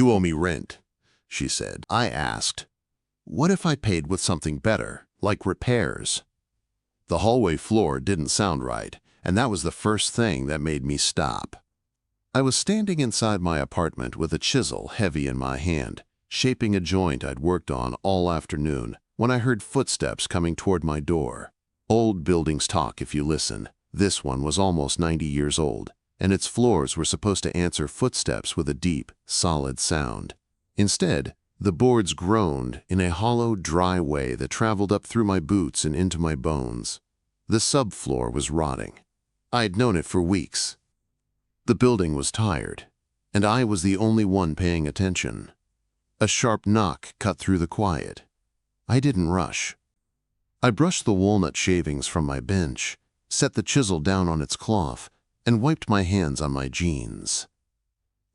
"You owe me rent," she said. I asked, "What if I paid with something better, like repairs?" The hallway floor didn't sound right, and that was the first thing that made me stop. I was standing inside my apartment with a chisel heavy in my hand, shaping a joint I'd worked on all afternoon, when I heard footsteps coming toward my door. Old buildings talk if you listen. This one was almost 90 years old, and its floors were supposed to answer footsteps with a deep, solid sound. Instead, the boards groaned in a hollow, dry way that traveled up through my boots and into my bones. The subfloor was rotting. I'd known it for weeks. The building was tired, and I was the only one paying attention. A sharp knock cut through the quiet. I didn't rush. I brushed the walnut shavings from my bench, set the chisel down on its cloth, and wiped my hands on my jeans.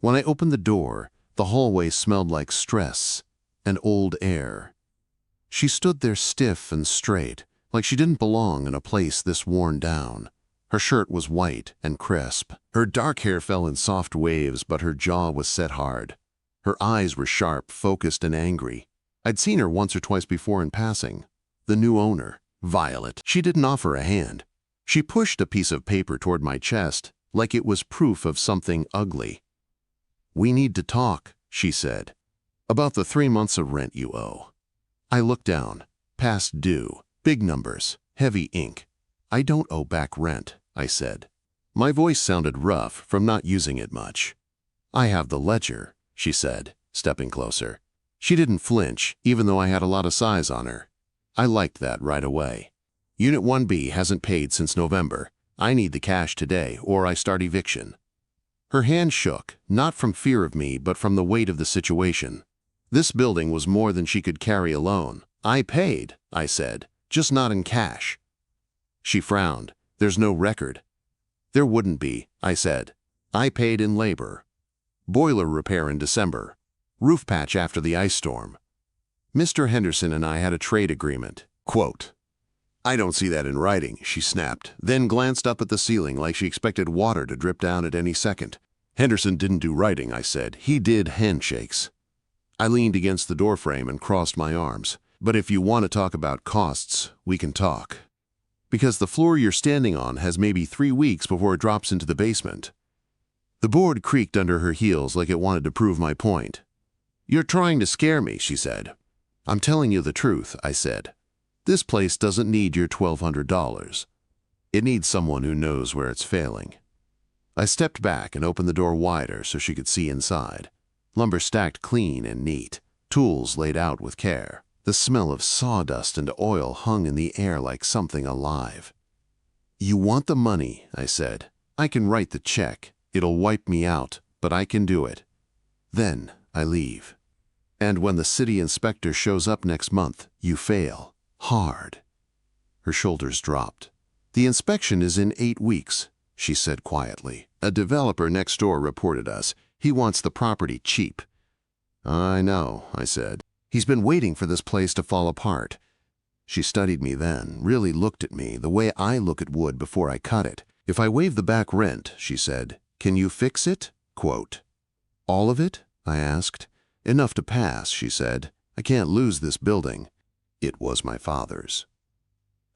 When I opened the door, the hallway smelled like stress and old air. She stood there stiff and straight, like she didn't belong in a place this worn down. Her shirt was white and crisp. Her dark hair fell in soft waves, but her jaw was set hard. Her eyes were sharp, focused, and angry. I'd seen her once or twice before in passing. The new owner, Violet. She didn't offer a hand. She pushed a piece of paper toward my chest, like it was proof of something ugly. "We need to talk," she said, "about the 3 months of rent you owe." I looked down. Past due. Big numbers. Heavy ink. "I don't owe back rent," I said. My voice sounded rough from not using it much. "I have the ledger," she said, stepping closer. She didn't flinch, even though I had a lot of size on her. I liked that right away. "Unit 1B hasn't paid since November. I need the cash today, or I start eviction." Her hand shook, not from fear of me, but from the weight of the situation. This building was more than she could carry alone. "I paid," I said, "just not in cash." She frowned. "There's no record." "There wouldn't be," I said. "I paid in labor. Boiler repair in December. Roof patch after the ice storm. Mr. Henderson and I had a trade agreement." Quote. "I don't see that in writing," she snapped, then glanced up at the ceiling like she expected water to drip down at any second. "Henderson didn't do writing," I said. "He did handshakes." I leaned against the doorframe and crossed my arms. "But if you want to talk about costs, we can talk. Because the floor you're standing on has maybe 3 weeks before it drops into the basement." The board creaked under her heels like it wanted to prove my point. "You're trying to scare me," she said. "I'm telling you the truth," I said. "This place doesn't need your $1,200. It needs someone who knows where it's failing." I stepped back and opened the door wider so she could see inside. Lumber stacked clean and neat, tools laid out with care. The smell of sawdust and oil hung in the air like something alive. "You want the money," I said. "I can write the check. It'll wipe me out, but I can do it. Then I leave. And when the city inspector shows up next month, you fail. Hard." Her shoulders dropped. "The inspection is in 8 weeks, she said quietly. "A developer next door reported us. He wants the property cheap." "I know," I said. "He's been waiting for this place to fall apart." She studied me then, really looked at me the way I look at wood before I cut it. "If I waive the back rent," she said, "can you fix it?" Quote. "All of it?" I asked. "Enough to pass," she said. "I can't lose this building." It was my father's.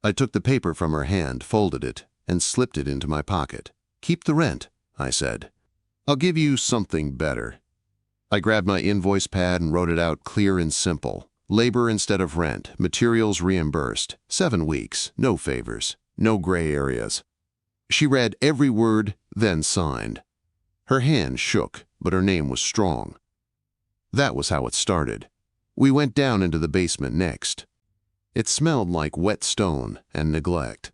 I took the paper from her hand, folded it, and slipped it into my pocket. "Keep the rent," I said. "I'll give you something better." I grabbed my invoice pad and wrote it out clear and simple. Labor instead of rent, materials reimbursed, 7 weeks, no favors, no gray areas. She read every word, then signed. Her hand shook, but her name was strong. That was how it started. We went down into the basement next. It smelled like wet stone and neglect.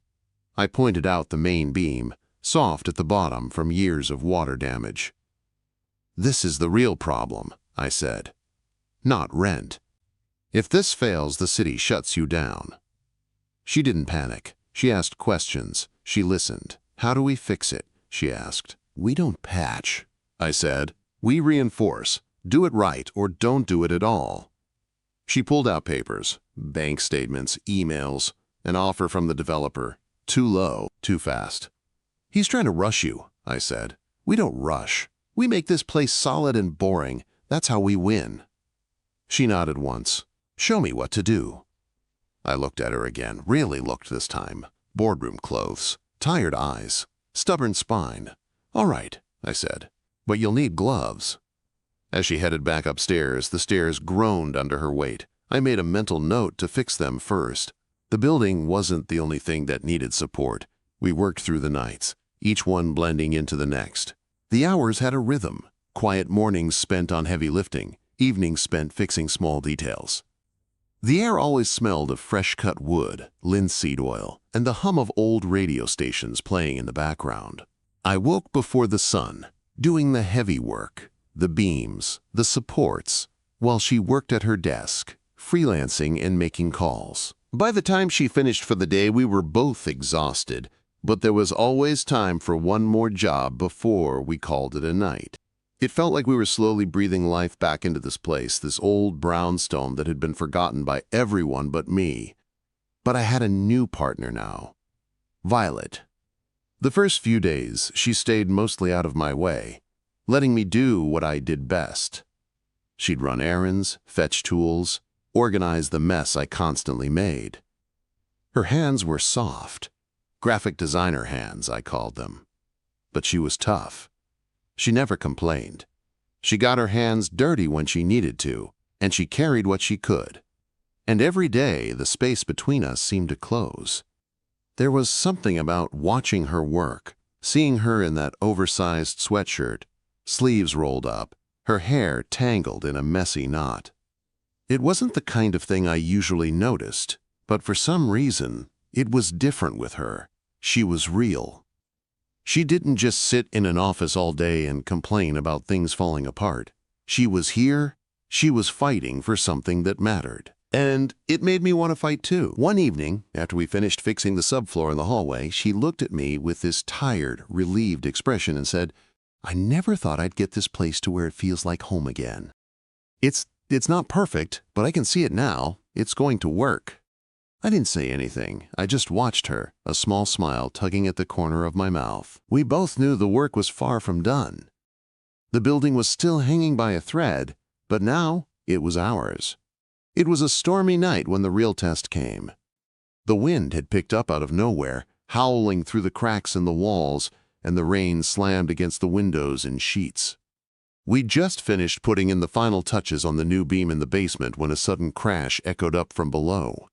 I pointed out the main beam, soft at the bottom from years of water damage. "This is the real problem," I said. "Not rent. If this fails, the city shuts you down." She didn't panic. She asked questions. She listened. "How do we fix it?" she asked. "We don't patch," I said. "We reinforce. Do it right or don't do it at all." She pulled out papers, bank statements, emails, an offer from the developer. Too low, too fast. "He's trying to rush you," I said. "We don't rush. We make this place solid and boring, That's how we win." She nodded once. "Show me what to do." I looked at her again, really looked this time. Boardroom clothes, tired eyes, stubborn spine. "All right," I said, "but you'll need gloves." As she headed back upstairs, the stairs groaned under her weight. I made a mental note to fix them first. The building wasn't the only thing that needed support. We worked through the nights, each one blending into the next. The hours had a rhythm. Quiet mornings spent on heavy lifting, evenings spent fixing small details. The air always smelled of fresh-cut wood, linseed oil, and the hum of old radio stations playing in the background. I woke before the sun, doing the heavy work, the beams, the supports, while she worked at her desk, freelancing and making calls. By the time she finished for the day, we were both exhausted, but there was always time for one more job before we called it a night. It felt like we were slowly breathing life back into this place, this old brownstone that had been forgotten by everyone but me. But I had a new partner now. Violet. The first few days, she stayed mostly out of my way, letting me do what I did best. She'd run errands, fetch tools, organize the mess I constantly made. Her hands were soft. Graphic designer hands, I called them. But she was tough. She never complained. She got her hands dirty when she needed to, and she carried what she could. And every day, the space between us seemed to close. There was something about watching her work, seeing her in that oversized sweatshirt, sleeves rolled up, her hair tangled in a messy knot. It wasn't the kind of thing I usually noticed, but for some reason, it was different with her. She was real. She didn't just sit in an office all day and complain about things falling apart. She was here. She was fighting for something that mattered. And it made me want to fight too. One evening, after we finished fixing the subfloor in the hallway, she looked at me with this tired, relieved expression and said, "I never thought I'd get this place to where it feels like home again. It's not perfect, but I can see it now. It's going to work." I didn't say anything. I just watched her, a small smile tugging at the corner of my mouth. We both knew the work was far from done. The building was still hanging by a thread, but now it was ours. It was a stormy night when the real test came. The wind had picked up out of nowhere, howling through the cracks in the walls, and the rain slammed against the windows in sheets. We'd just finished putting in the final touches on the new beam in the basement when a sudden crash echoed up from below.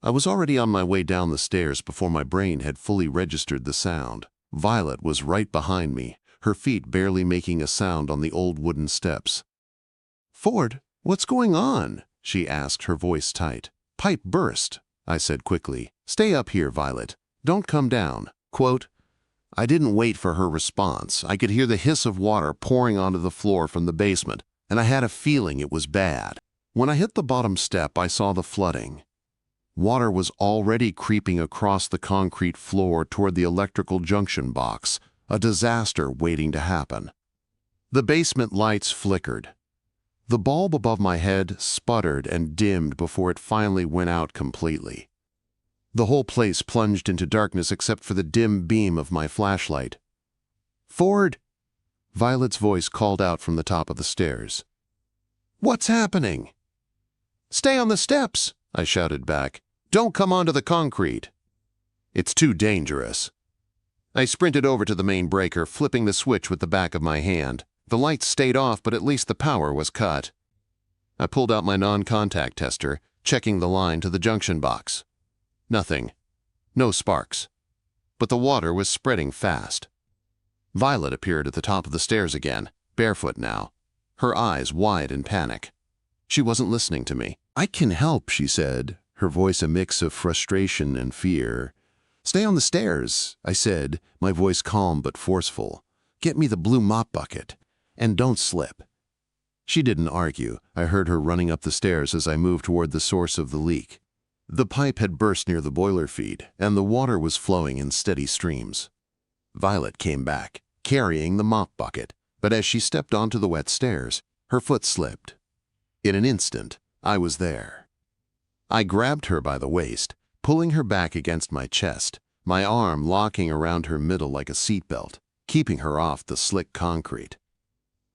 I was already on my way down the stairs before my brain had fully registered the sound. Violet was right behind me, her feet barely making a sound on the old wooden steps. "Ford, what's going on?" she asked, her voice tight. "Pipe burst," I said quickly. "Stay up here, Violet. Don't come down." Quote, I didn't wait for her response. I could hear the hiss of water pouring onto the floor from the basement, and I had a feeling it was bad. When I hit the bottom step, I saw the flooding. Water was already creeping across the concrete floor toward the electrical junction box, a disaster waiting to happen. The basement lights flickered. The bulb above my head sputtered and dimmed before it finally went out completely. The whole place plunged into darkness except for the dim beam of my flashlight. "Ford!" Violet's voice called out from the top of the stairs. "What's happening?" "Stay on the steps," I shouted back. "Don't come onto the concrete." "It's too dangerous." I sprinted over to the main breaker, flipping the switch with the back of my hand. The lights stayed off, but at least the power was cut. I pulled out my non-contact tester, checking the line to the junction box. Nothing. No sparks. But the water was spreading fast. Violet appeared at the top of the stairs again, barefoot now, her eyes wide in panic. She wasn't listening to me. "I can help," she said, her voice a mix of frustration and fear. "Stay on the stairs," I said, my voice calm but forceful. "Get me the blue mop bucket. And don't slip." She didn't argue. I heard her running up the stairs as I moved toward the source of the leak. The pipe had burst near the boiler feed, and the water was flowing in steady streams. Violet came back, carrying the mop bucket, but as she stepped onto the wet stairs, her foot slipped. In an instant, I was there. I grabbed her by the waist, pulling her back against my chest, my arm locking around her middle like a seatbelt, keeping her off the slick concrete.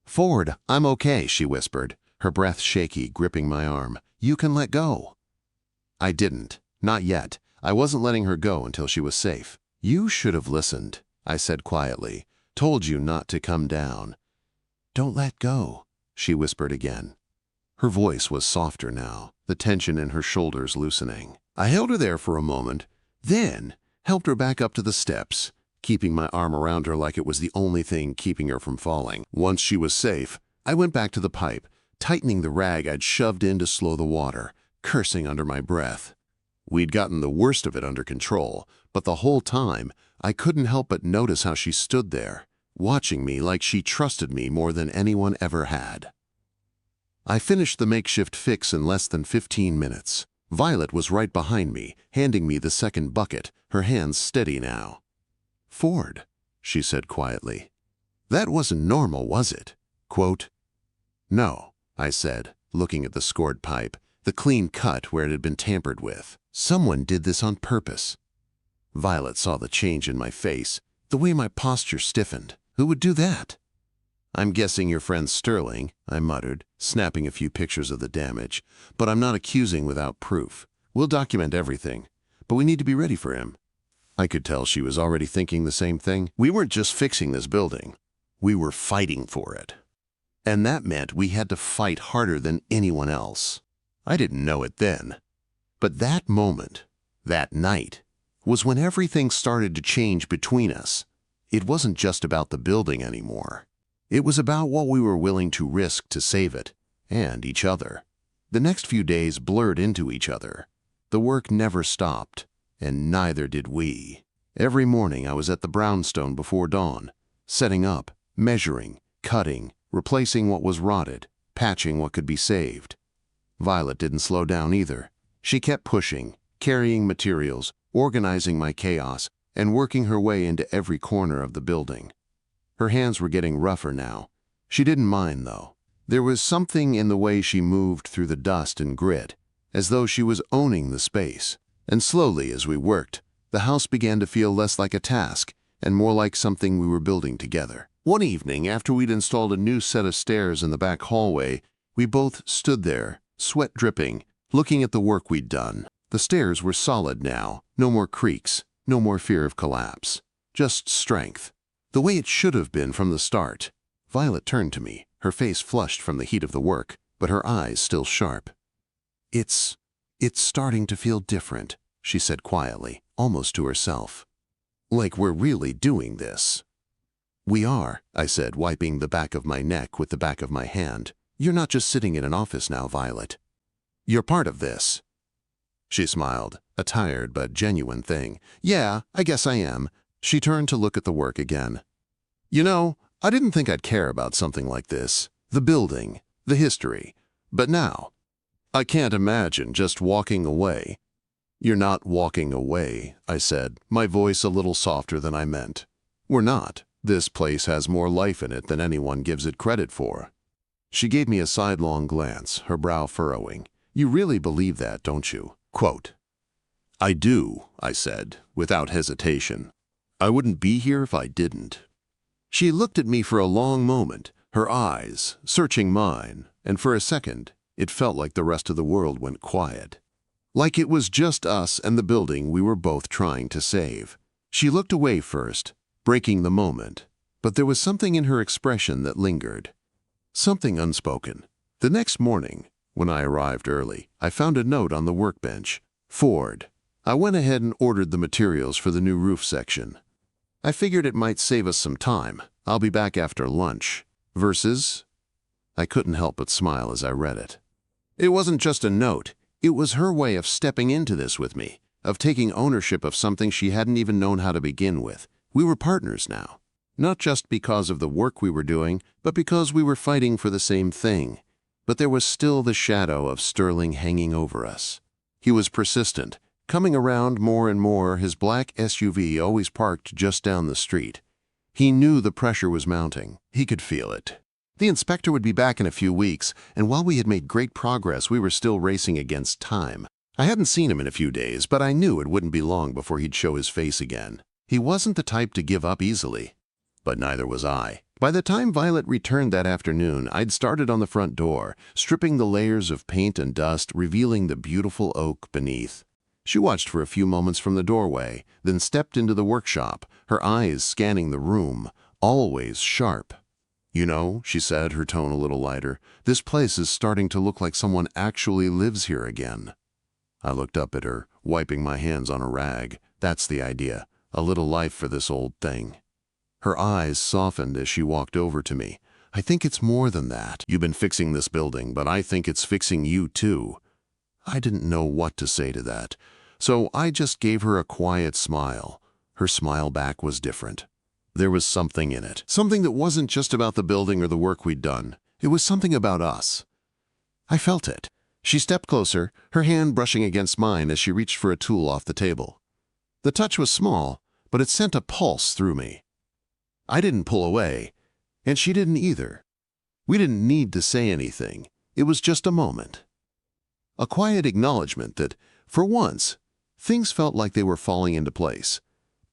"Ford, I'm okay," she whispered, her breath shaky, gripping my arm. "You can let go." I didn't. Not yet. I wasn't letting her go until she was safe. "You should have listened," I said quietly. "Told you not to come down." "Don't let go," she whispered again. Her voice was softer now, the tension in her shoulders loosening. I held her there for a moment, then helped her back up to the steps, keeping my arm around her like it was the only thing keeping her from falling. Once she was safe, I went back to the pipe, tightening the rag I'd shoved in to slow the water, cursing under my breath. We'd gotten the worst of it under control, but the whole time, I couldn't help but notice how she stood there, watching me like she trusted me more than anyone ever had. I finished the makeshift fix in less than 15 minutes. Violet was right behind me, handing me the second bucket, her hands steady now. "Ford," she said quietly. "That wasn't normal, was it?" Quote, "No," I said, looking at the scored pipe, the clean cut where it had been tampered with. "Someone did this on purpose." Violet saw the change in my face, the way my posture stiffened. "Who would do that?" "I'm guessing your friend Sterling," I muttered, snapping a few pictures of the damage. "But I'm not accusing without proof. We'll document everything, but we need to be ready for him." I could tell she was already thinking the same thing. We weren't just fixing this building. We were fighting for it. And that meant we had to fight harder than anyone else. I didn't know it then. But that moment, that night, was when everything started to change between us. It wasn't just about the building anymore. It was about what we were willing to risk to save it, and each other. The next few days blurred into each other. The work never stopped, and neither did we. Every morning I was at the brownstone before dawn, setting up, measuring, cutting, replacing what was rotted, patching what could be saved. Violet didn't slow down either. She kept pushing, carrying materials, organizing my chaos, and working her way into every corner of the building. Her hands were getting rougher now. She didn't mind, though. There was something in the way she moved through the dust and grit, as though she was owning the space. And slowly, as we worked, the house began to feel less like a task and more like something we were building together. One evening, after we'd installed a new set of stairs in the back hallway, we both stood there, sweat dripping, looking at the work we'd done. The stairs were solid now, no more creaks, no more fear of collapse. Just strength. The way it should have been from the start. Violet turned to me, her face flushed from the heat of the work, but her eyes still sharp. It's starting to feel different," she said quietly, almost to herself. "Like we're really doing this." "We are," I said, wiping the back of my neck with the back of my hand. "You're not just sitting in an office now, Violet. You're part of this." She smiled, a tired but genuine thing. "Yeah, I guess I am." She turned to look at the work again. "You know, I didn't think I'd care about something like this. The building, the history. But now, I can't imagine just walking away." "You're not walking away," I said, my voice a little softer than I meant. "We're not. This place has more life in it than anyone gives it credit for." She gave me a sidelong glance, her brow furrowing. "You really believe that, don't you?" Quote, "I do," I said, without hesitation. "I wouldn't be here if I didn't." She looked at me for a long moment, her eyes searching mine, and for a second, it felt like the rest of the world went quiet. Like it was just us and the building we were both trying to save. She looked away first, breaking the moment, but there was something in her expression that lingered. Something unspoken. The next morning, when I arrived early, I found a note on the workbench. "Ford." I went ahead and ordered the materials for the new roof section. I figured it might save us some time. "I'll be back after lunch." Versus? I couldn't help but smile as I read it. It wasn't just a note. It was her way of stepping into this with me, of taking ownership of something she hadn't even known how to begin with. We were partners now. Not just because of the work we were doing, but because we were fighting for the same thing. But there was still the shadow of Sterling hanging over us. He was persistent, coming around more and more, his black SUV always parked just down the street. He knew the pressure was mounting. He could feel it. The inspector would be back in a few weeks, and while we had made great progress, we were still racing against time. I hadn't seen him in a few days, but I knew it wouldn't be long before he'd show his face again. He wasn't the type to give up easily. But neither was I. By the time Violet returned that afternoon, I'd started on the front door, stripping the layers of paint and dust, revealing the beautiful oak beneath. She watched for a few moments from the doorway, then stepped into the workshop, her eyes scanning the room, always sharp. "You know," she said, her tone a little lighter, "this place is starting to look like someone actually lives here again." I looked up at her, wiping my hands on a rag. "That's the idea. A little life for this old thing." Her eyes softened as she walked over to me. "I think it's more than that. You've been fixing this building, but I think it's fixing you too." I didn't know what to say to that, so I just gave her a quiet smile. Her smile back was different. There was something in it. Something that wasn't just about the building or the work we'd done. It was something about us. I felt it. She stepped closer, her hand brushing against mine as she reached for a tool off the table. The touch was small, but it sent a pulse through me. I didn't pull away, and she didn't either. We didn't need to say anything. It was just a moment. A quiet acknowledgement that, for once, things felt like they were falling into place.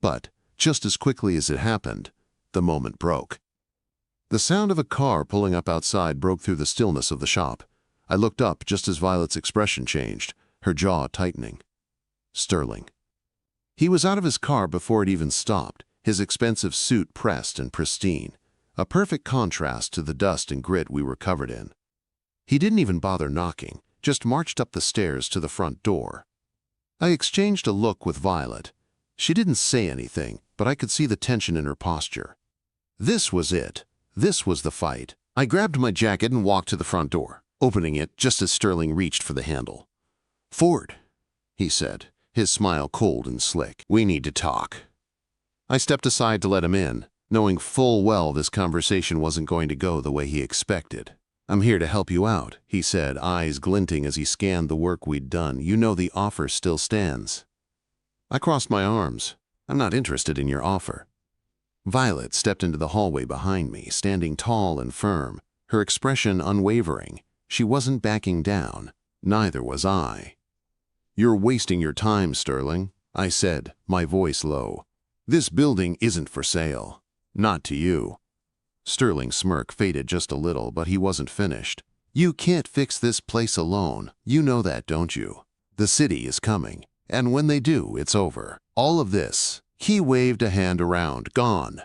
But, just as quickly as it happened, the moment broke. The sound of a car pulling up outside broke through the stillness of the shop. I looked up just as Violet's expression changed, her jaw tightening. Sterling. He was out of his car before it even stopped, his expensive suit pressed and pristine, a perfect contrast to the dust and grit we were covered in. He didn't even bother knocking, just marched up the stairs to the front door. I exchanged a look with Violet. She didn't say anything, but I could see the tension in her posture. This was it. This was the fight. I grabbed my jacket and walked to the front door, opening it just as Sterling reached for the handle. "Forward," he said, his smile cold and slick. "We need to talk." I stepped aside to let him in, knowing full well this conversation wasn't going to go the way he expected. "I'm here to help you out," he said, eyes glinting as he scanned the work we'd done. "You know the offer still stands." I crossed my arms. "I'm not interested in your offer." Violet stepped into the hallway behind me, standing tall and firm, her expression unwavering. She wasn't backing down. Neither was I. "You're wasting your time, Sterling," I said, my voice low. "This building isn't for sale. Not to you." Sterling's smirk faded just a little, but he wasn't finished. "You can't fix this place alone. You know that, don't you? The city is coming, and when they do, it's over. All of this," he waved a hand around, "gone."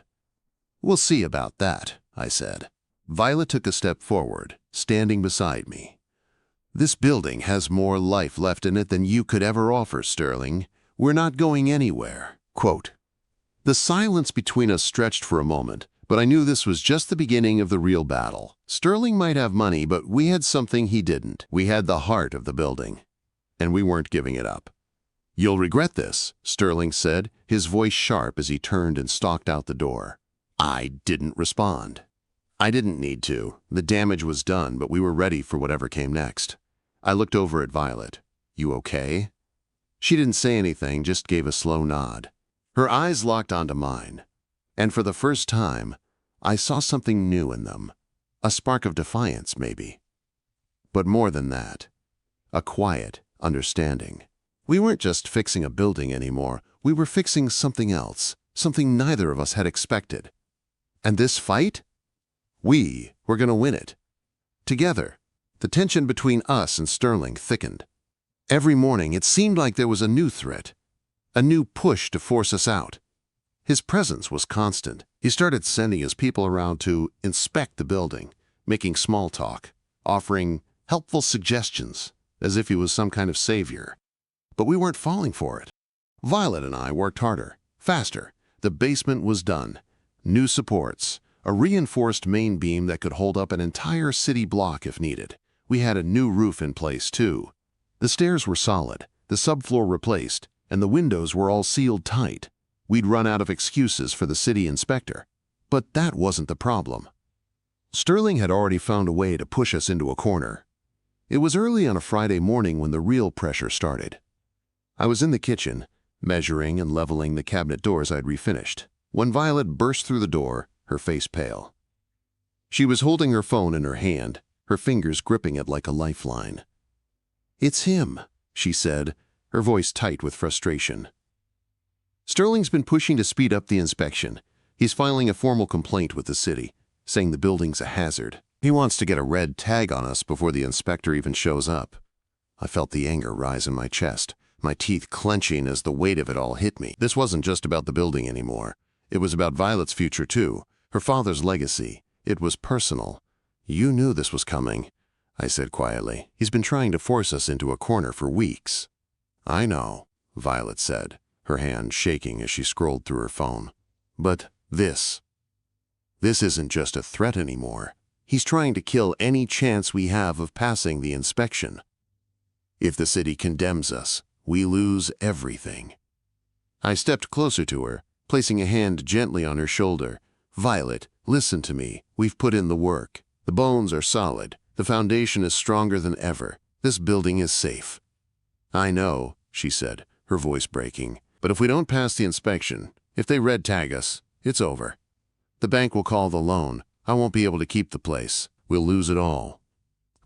"We'll see about that," I said. Violet took a step forward, standing beside me. "This building has more life left in it than you could ever offer, Sterling. We're not going anywhere." Quote. The silence between us stretched for a moment, but I knew this was just the beginning of the real battle. Sterling might have money, but we had something he didn't. We had the heart of the building, and we weren't giving it up. "You'll regret this," Sterling said, his voice sharp as he turned and stalked out the door. I didn't respond. I didn't need to. The damage was done, but we were ready for whatever came next. I looked over at Violet. "You okay?" She didn't say anything, just gave a slow nod. Her eyes locked onto mine, and for the first time, I saw something new in them. A spark of defiance, maybe. But more than that, a quiet understanding. We weren't just fixing a building anymore. We were fixing something else, something neither of us had expected. And this fight? We were going to win it. Together. The tension between us and Sterling thickened. Every morning, it seemed like there was a new threat, a new push to force us out. His presence was constant. He started sending his people around to inspect the building, making small talk, offering helpful suggestions, as if he was some kind of savior. But we weren't falling for it. Violet and I worked harder, faster. The basement was done. New supports, a reinforced main beam that could hold up an entire city block if needed. We had a new roof in place, too. The stairs were solid, the subfloor replaced, and the windows were all sealed tight. We'd run out of excuses for the city inspector. But that wasn't the problem. Sterling had already found a way to push us into a corner. It was early on a Friday morning when the real pressure started. I was in the kitchen, measuring and leveling the cabinet doors I'd refinished, when Violet burst through the door, her face pale. She was holding her phone in her hand, her fingers gripping it like a lifeline. "It's him," she said, her voice tight with frustration. "Sterling's been pushing to speed up the inspection. He's filing a formal complaint with the city. saying the building's a hazard. He wants to get a red tag on us before the inspector even shows up. I felt the anger rise in my chest, my teeth clenching as the weight of it all hit me. This wasn't just about the building anymore. It was about Violet's future too, her father's legacy. It was personal. "You knew this was coming," I said quietly. "He's been trying to force us into a corner for weeks." "I know," Violet said, her hand shaking as she scrolled through her phone. "But this isn't just a threat anymore. He's trying to kill any chance we have of passing the inspection. If the city condemns us, we lose everything." I stepped closer to her, placing a hand gently on her shoulder. "Violet, listen to me. We've put in the work. The bones are solid. The foundation is stronger than ever. This building is safe." "I know," she said, her voice breaking. "But if we don't pass the inspection, if they red tag us, it's over. The bank will call the loan. I won't be able to keep the place. We'll lose it all."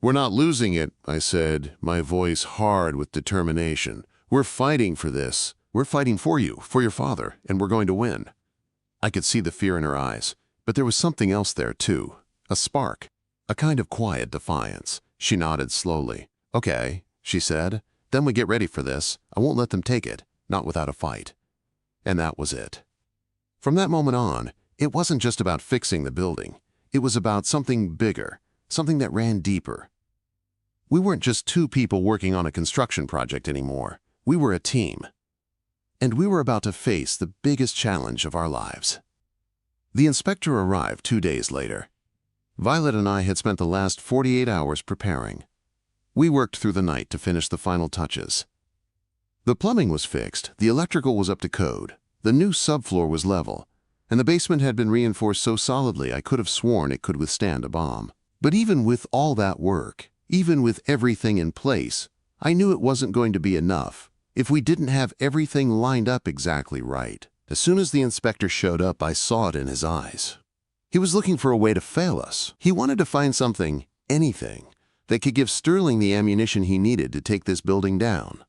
"We're not losing it," I said, my voice hard with determination. "We're fighting for this. We're fighting for you, for your father, and we're going to win." I could see the fear in her eyes, but there was something else there too. A spark. A kind of quiet defiance. She nodded slowly. "Okay," she said. "Then we get ready for this. I won't let them take it, not without a fight." And that was it. From that moment on, it wasn't just about fixing the building. It was about something bigger, something that ran deeper. We weren't just two people working on a construction project anymore. We were a team. And we were about to face the biggest challenge of our lives. The inspector arrived 2 days later. Violet and I had spent the last 48 hours preparing. We worked through the night to finish the final touches. The plumbing was fixed, the electrical was up to code, the new subfloor was level, and the basement had been reinforced so solidly I could have sworn it could withstand a bomb. But even with all that work, even with everything in place, I knew it wasn't going to be enough if we didn't have everything lined up exactly right. As soon as the inspector showed up, I saw it in his eyes. He was looking for a way to fail us. He wanted to find something, anything, that could give Sterling the ammunition he needed to take this building down.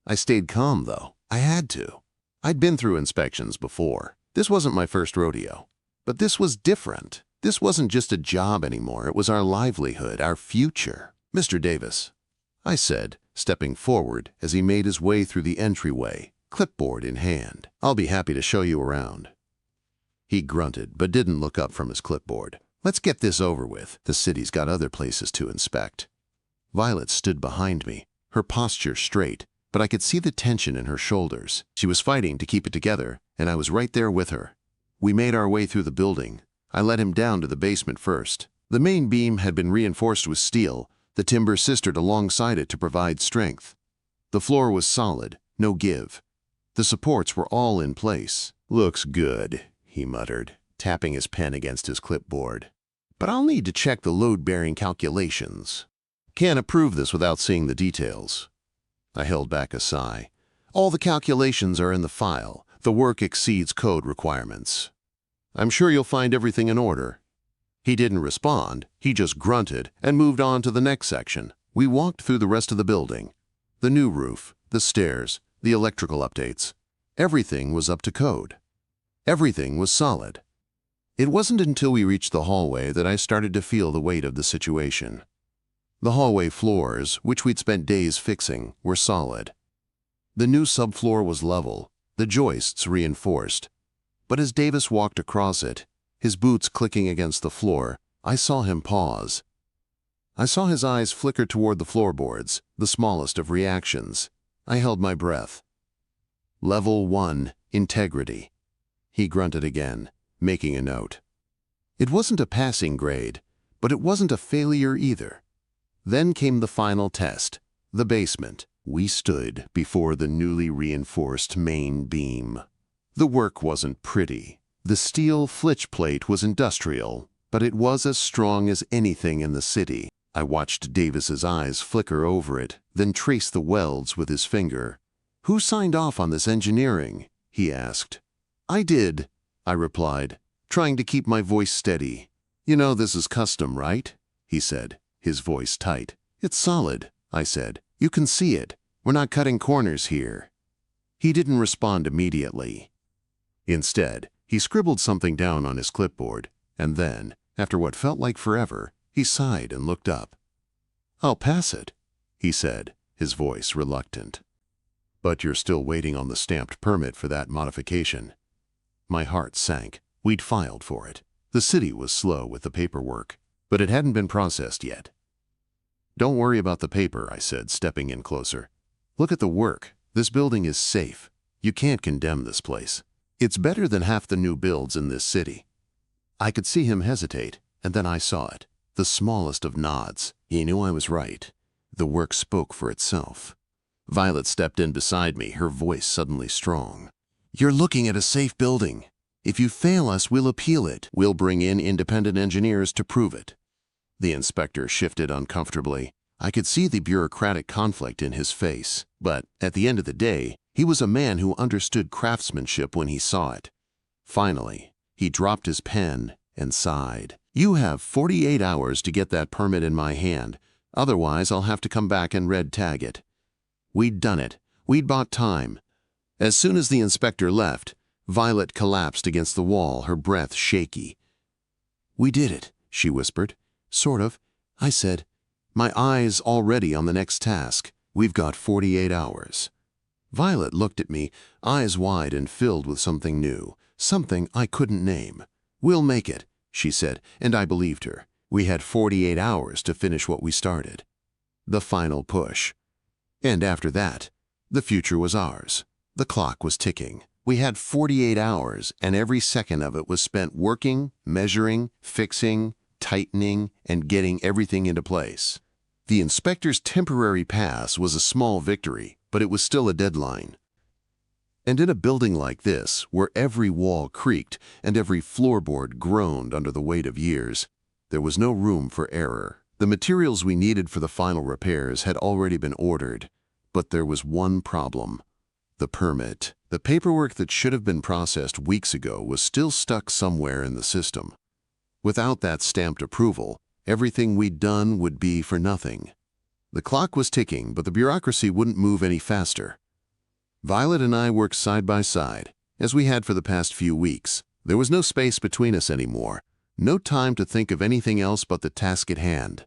I stayed calm, though. I had to. I'd been through inspections before. This wasn't my first rodeo. But this was different. This wasn't just a job anymore. It was our livelihood, our future. "Mr. Davis," I said, stepping forward as he made his way through the entryway, clipboard in hand. "I'll be happy to show you around." He grunted, but didn't look up from his clipboard. "Let's get this over with. The city's got other places to inspect." Violet stood behind me, her posture straight, but I could see the tension in her shoulders. She was fighting to keep it together, and I was right there with her. We made our way through the building. I led him down to the basement first. The main beam had been reinforced with steel, the timber sistered alongside it to provide strength. The floor was solid, no give. The supports were all in place. "Looks good," he muttered, tapping his pen against his clipboard. "But I'll need to check the load-bearing calculations. Can't approve this without seeing the details." I held back a sigh. "All the calculations are in the file. The work exceeds code requirements. I'm sure you'll find everything in order." He didn't respond. He just grunted and moved on to the next section. We walked through the rest of the building. The new roof, the stairs, the electrical updates. Everything was up to code. Everything was solid. It wasn't until we reached the hallway that I started to feel the weight of the situation. The hallway floors, which we'd spent days fixing, were solid. The new subfloor was level, the joists reinforced. But as Davis walked across it, his boots clicking against the floor, I saw him pause. I saw his eyes flicker toward the floorboards, the smallest of reactions. I held my breath. "Level 1, integrity." He grunted again, making a note. It wasn't a passing grade, but it wasn't a failure either. Then came the final test, the basement. We stood before the newly reinforced main beam. The work wasn't pretty. The steel flitch plate was industrial, but it was as strong as anything in the city. I watched Davis's eyes flicker over it, then trace the welds with his finger. "Who signed off on this engineering?" he asked. "I did," I replied, trying to keep my voice steady. "You know this is custom, right?" he said, his voice tight. "It's solid," I said. "You can see it. We're not cutting corners here." He didn't respond immediately. Instead, he scribbled something down on his clipboard, and then, After what felt like forever, he sighed and looked up. "I'll pass it," he said, his voice reluctant. "But you're still waiting on the stamped permit for that modification." My heart sank. We'd filed for it. The city was slow with the paperwork, but it hadn't been processed yet. "Don't worry about the paper," I said, stepping in closer. "Look at the work. This building is safe. You can't condemn this place. It's better than half the new builds in this city." I could see him hesitate, and then I saw it. The smallest of nods. He knew I was right. The work spoke for itself. Violet stepped in beside me, her voice suddenly strong. "You're looking at a safe building. If you fail us, we'll appeal it. We'll bring in independent engineers to prove it." The inspector shifted uncomfortably. I could see the bureaucratic conflict in his face, but at the end of the day, he was a man who understood craftsmanship when he saw it. Finally, he dropped his pen and sighed. "You have 48 hours to get that permit in my hand. Otherwise, I'll have to come back and red tag it." We'd done it. We'd bought time. As soon as the inspector left, Violet collapsed against the wall, her breath shaky. "We did it," she whispered. "Sort of," I said, my eyes already on the next task. "We've got 48 hours. Violet looked at me, eyes wide and filled with something new, something I couldn't name. "We'll make it," she said, and I believed her. We had 48 hours to finish what we started. The final push. And after that, the future was ours. The clock was ticking. We had 48 hours, and every second of it was spent working, measuring, fixing, tightening, and getting everything into place. The inspector's temporary pass was a small victory, but it was still a deadline. And in a building like this, where every wall creaked and every floorboard groaned under the weight of years, there was no room for error. The materials we needed for the final repairs had already been ordered, but there was one problem: the permit. The paperwork that should have been processed weeks ago was still stuck somewhere in the system. Without that stamped approval, everything we'd done would be for nothing. The clock was ticking, but the bureaucracy wouldn't move any faster. Violet and I worked side by side, as we had for the past few weeks. There was no space between us anymore, no time to think of anything else but the task at hand.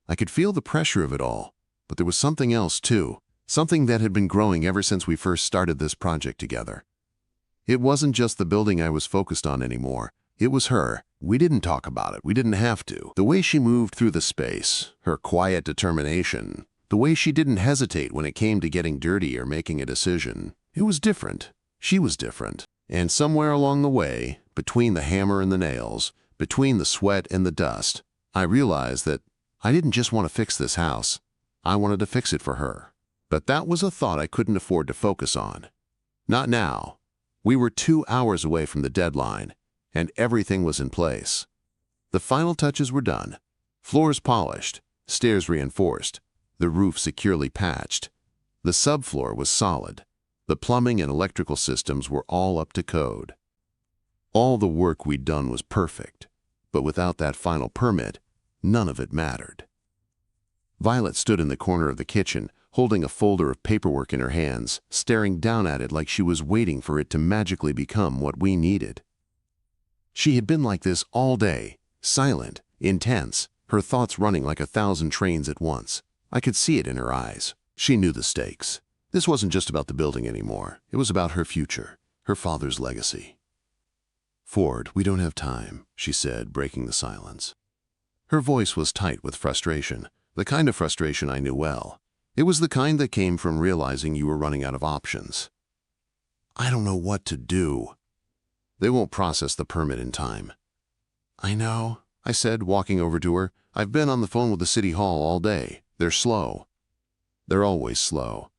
I could feel the pressure of it all, but there was something else too, something that had been growing ever since we first started this project together. It wasn't just the building I was focused on anymore. It was her. We didn't talk about it. We didn't have to. The way she moved through the space, her quiet determination, the way she didn't hesitate when it came to getting dirty or making a decision. It was different. She was different. And somewhere along the way, between the hammer and the nails, between the sweat and the dust, I realized that I didn't just want to fix this house. I wanted to fix it for her. But that was a thought I couldn't afford to focus on. Not now. We were 2 hours away from the deadline, and everything was in place. The final touches were done. Floors polished, stairs reinforced, the roof securely patched. The subfloor was solid. The plumbing and electrical systems were all up to code. All the work we'd done was perfect, but without that final permit, none of it mattered. Violet stood in the corner of the kitchen, holding a folder of paperwork in her hands, staring down at it like she was waiting for it to magically become what we needed. She had been like this all day, silent, intense, her thoughts running like 1,000 trains at once. I could see it in her eyes. She knew the stakes. This wasn't just about the building anymore. It was about her future, her father's legacy. "Ford, we don't have time," she said, breaking the silence. Her voice was tight with frustration, the kind of frustration I knew well. It was the kind that came from realizing you were running out of options. "I don't know what to do." "They won't process the permit in time." "I know," I said, walking over to her. "I've been on the phone with the city hall all day. They're slow." "They're always slow."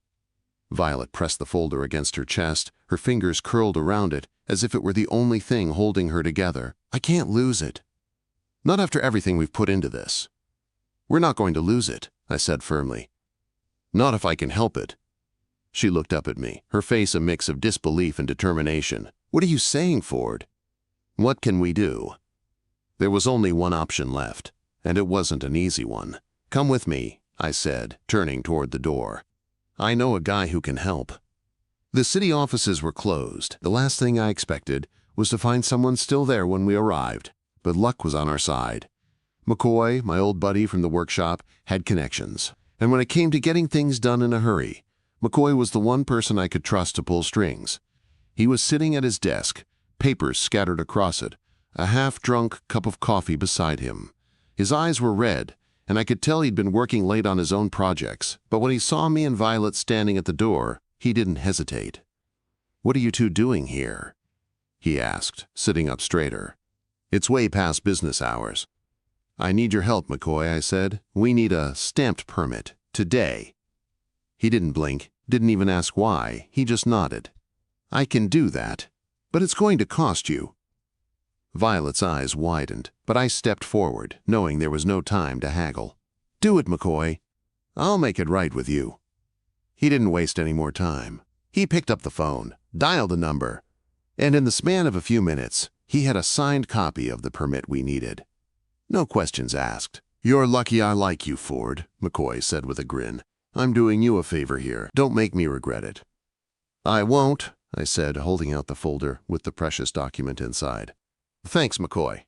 Violet pressed the folder against her chest, her fingers curled around it as if it were the only thing holding her together. "I can't lose it. Not after everything we've put into this." "We're not going to lose it," I said firmly. "Not if I can help it." She looked up at me, her face a mix of disbelief and determination. "What are you saying, Ford?" "What can we do?" There was only one option left, and it wasn't an easy one. "Come with me," I said, turning toward the door. "I know a guy who can help." The city offices were closed. The last thing I expected was to find someone still there when we arrived. but luck was on our side. McCoy, my old buddy from the workshop, had connections. And when it came to getting things done in a hurry, McCoy was the one person I could trust to pull strings. He was sitting at his desk, papers scattered across it, a half-drunk cup of coffee beside him. His eyes were red, and I could tell he'd been working late on his own projects, but when he saw me and Violet standing at the door, he didn't hesitate. "What are you two doing here?" he asked, sitting up straighter. "It's way past business hours." "I need your help, McCoy," I said. "We need a stamped permit. Today." He didn't blink, didn't even ask why. He just nodded. "I can do that, but it's going to cost you." Violet's eyes widened, but I stepped forward, knowing there was no time to haggle. "Do it, McCoy. I'll make it right with you." He didn't waste any more time. He picked up the phone, dialed a number, and in the span of a few minutes, he had a signed copy of the permit we needed. No questions asked. "You're lucky I like you, Ford," McCoy said with a grin. "I'm doing you a favor here. Don't make me regret it." "I won't," I said, holding out the folder with the precious document inside. "Thanks, McCoy."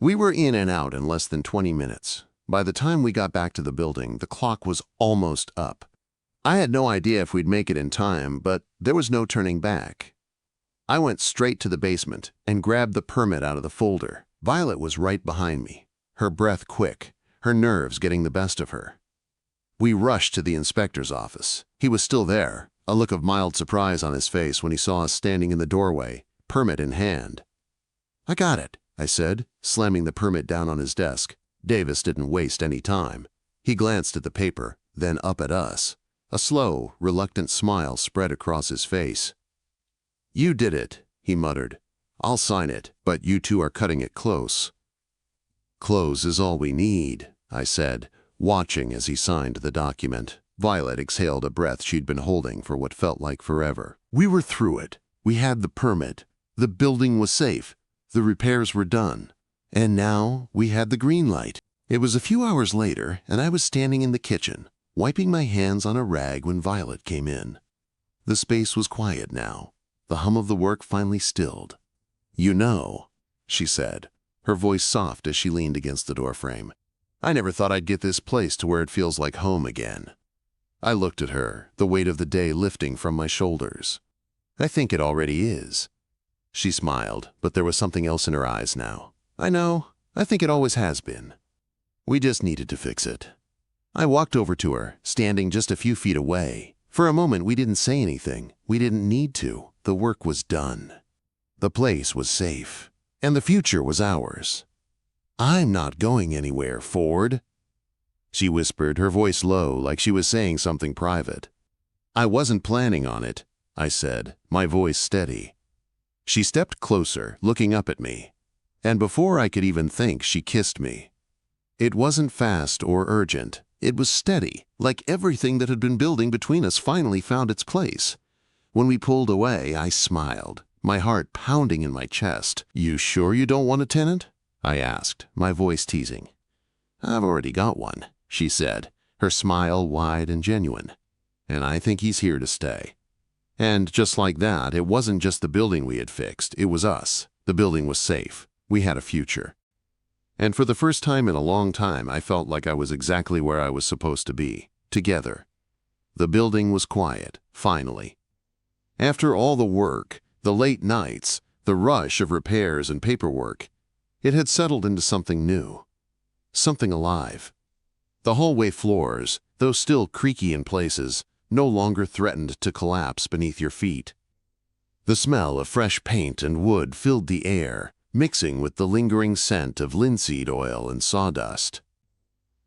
We were in and out in less than 20 minutes. By the time we got back to the building, the clock was almost up. I had no idea if we'd make it in time, but there was no turning back. I went straight to the basement and grabbed the permit out of the folder. Violet was right behind me, her breath quick, her nerves getting the best of her. We rushed to the inspector's office. He was still there, a look of mild surprise on his face when he saw us standing in the doorway, permit in hand. "I got it," I said, slamming the permit down on his desk. Davis didn't waste any time. He glanced at the paper, then up at us. A slow, reluctant smile spread across his face. "You did it," he muttered. "I'll sign it, but you two are cutting it close." "Close is all we need," I said, watching as he signed the document. Violet exhaled a breath she'd been holding for what felt like forever. We were through it. We had the permit. The building was safe. The repairs were done. And now we had the green light. It was a few hours later, and I was standing in the kitchen, wiping my hands on a rag when Violet came in. The space was quiet now. The hum of the work finally stilled. "You know," she said, her voice soft as she leaned against the doorframe, "I never thought I'd get this place to where it feels like home again." I looked at her, the weight of the day lifting from my shoulders. "I think it already is." She smiled, but there was something else in her eyes now. "I know. I think it always has been. We just needed to fix it." I walked over to her, standing just a few feet away. For a moment, we didn't say anything. We didn't need to. The work was done. The place was safe, and the future was ours. "I'm not going anywhere, Ford," she whispered, her voice low, like she was saying something private. "I wasn't planning on it," I said, my voice steady. She stepped closer, looking up at me, and before I could even think, she kissed me. It wasn't fast or urgent. It was steady, like everything that had been building between us finally found its place. When we pulled away, I smiled, my heart pounding in my chest. "You sure you don't want a tenant?" I asked, my voice teasing. "I've already got one," she said, her smile wide and genuine. "And I think he's here to stay." And just like that, it wasn't just the building we had fixed, it was us. The building was safe. We had a future. And for the first time in a long time, I felt like I was exactly where I was supposed to be, together. The building was quiet, finally. After all the work, the late nights, the rush of repairs and paperwork, it had settled into something new, something alive. The hallway floors, though still creaky in places, no longer threatened to collapse beneath your feet. The smell of fresh paint and wood filled the air, mixing with the lingering scent of linseed oil and sawdust.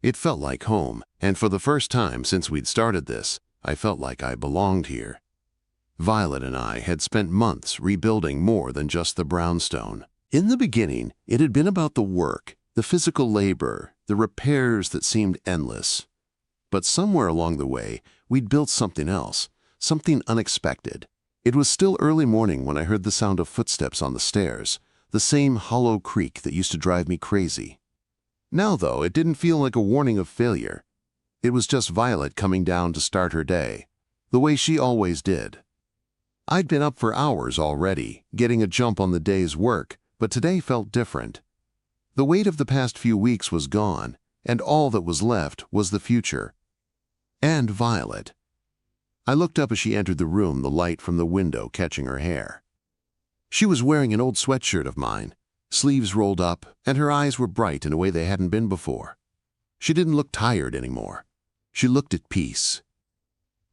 It felt like home, and for the first time since we'd started this, I felt like I belonged here. Violet and I had spent months rebuilding more than just the brownstone. In the beginning, it had been about the work, the physical labor, the repairs that seemed endless. But somewhere along the way, we'd built something else, something unexpected. It was still early morning when I heard the sound of footsteps on the stairs, the same hollow creak that used to drive me crazy. Now, though, it didn't feel like a warning of failure. It was just Violet coming down to start her day, the way she always did. I'd been up for hours already, getting a jump on the day's work, but today felt different. The weight of the past few weeks was gone, and all that was left was the future. And Violet. I looked up as she entered the room, the light from the window catching her hair. She was wearing an old sweatshirt of mine, sleeves rolled up, and her eyes were bright in a way they hadn't been before. She didn't look tired anymore. She looked at peace.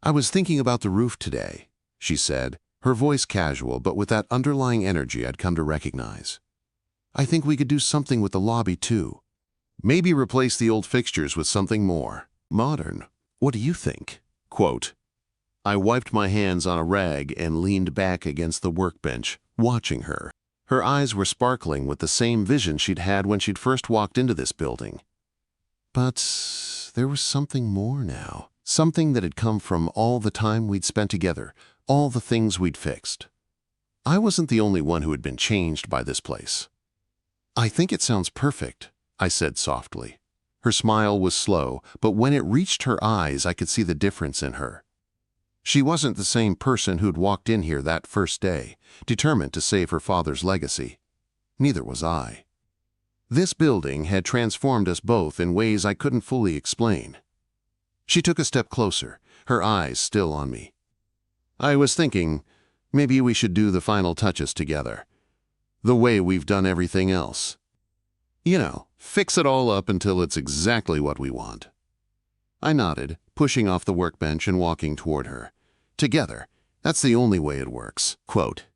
"I was thinking about the roof today," she said, her voice casual but with that underlying energy I'd come to recognize. "I think we could do something with the lobby too. Maybe replace the old fixtures with something more modern. What do you think?" Quote. I wiped my hands on a rag and leaned back against the workbench, watching her. Her eyes were sparkling with the same vision she'd had when she'd first walked into this building. But there was something more now. Something that had come from all the time we'd spent together, all the things we'd fixed. I wasn't the only one who had been changed by this place. "I think it sounds perfect," I said softly. Her smile was slow, but when it reached her eyes, I could see the difference in her. She wasn't the same person who'd walked in here that first day, determined to save her father's legacy. Neither was I. This building had transformed us both in ways I couldn't fully explain. She took a step closer, her eyes still on me. "I was thinking, maybe we should do the final touches together. The way we've done everything else. You know, fix it all up until it's exactly what we want." I nodded, pushing off the workbench and walking toward her. "Together, that's the only way it works." Quote.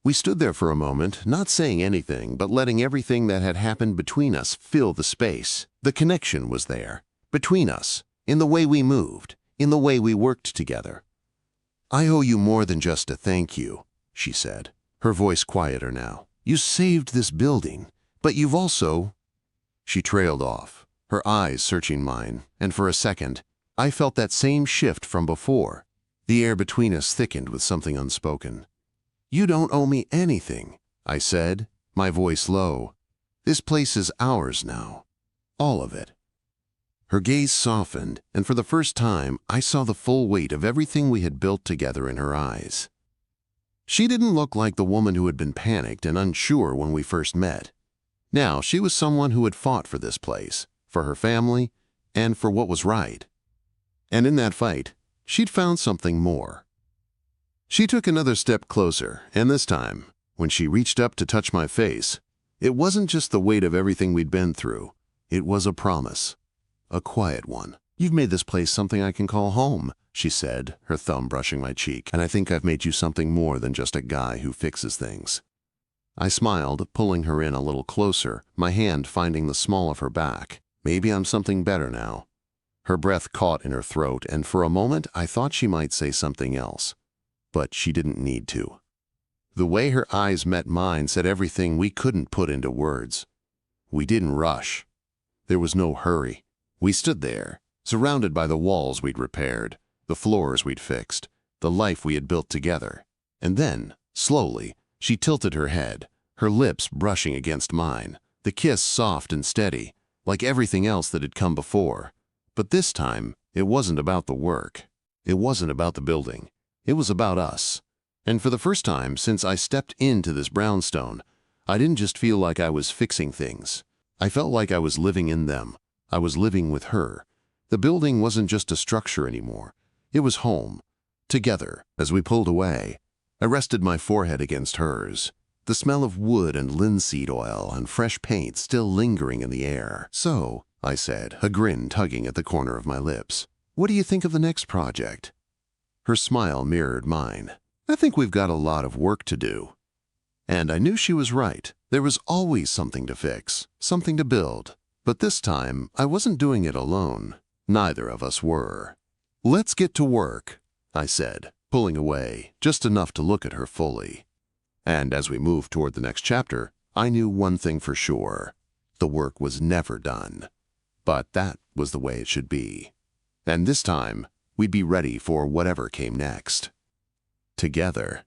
We stood there for a moment, not saying anything, but letting everything that had happened between us fill the space. The connection was there, between us, in the way we moved, in the way we worked together. "I owe you more than just a thank you," she said, her voice quieter now. "You saved this building, but you've also—" She trailed off, her eyes searching mine, and for a second, I felt that same shift from before. The air between us thickened with something unspoken. "You don't owe me anything," I said, my voice low. "This place is ours now. All of it." Her gaze softened, and for the first time, I saw the full weight of everything we had built together in her eyes. She didn't look like the woman who had been panicked and unsure when we first met. Now she was someone who had fought for this place, for her family, and for what was right. And in that fight, she'd found something more. She took another step closer, and this time, when she reached up to touch my face, it wasn't just the weight of everything we'd been through. It was a promise. A quiet one. "You've made this place something I can call home," she said, her thumb brushing my cheek. "And I think I've made you something more than just a guy who fixes things." I smiled, pulling her in a little closer, my hand finding the small of her back. "Maybe I'm something better now." Her breath caught in her throat, and for a moment I thought she might say something else. But she didn't need to. The way her eyes met mine said everything we couldn't put into words. We didn't rush. There was no hurry. We stood there, surrounded by the walls we'd repaired, the floors we'd fixed, the life we had built together. And then, slowly, she tilted her head, her lips brushing against mine, the kiss soft and steady, like everything else that had come before. But this time, it wasn't about the work. It wasn't about the building. It was about us. And for the first time since I stepped into this brownstone, I didn't just feel like I was fixing things. I felt like I was living in them. I was living with her. The building wasn't just a structure anymore. It was home. Together, as we pulled away, I rested my forehead against hers, the smell of wood and linseed oil and fresh paint still lingering in the air. "So," I said, a grin tugging at the corner of my lips, "what do you think of the next project?" Her smile mirrored mine. "I think we've got a lot of work to do." And I knew she was right. There was always something to fix, something to build. But this time, I wasn't doing it alone. Neither of us were. "Let's get to work," I said, pulling away, just enough to look at her fully. And as we moved toward the next chapter, I knew one thing for sure. The work was never done. But that was the way it should be. And this time, we'd be ready for whatever came next. Together.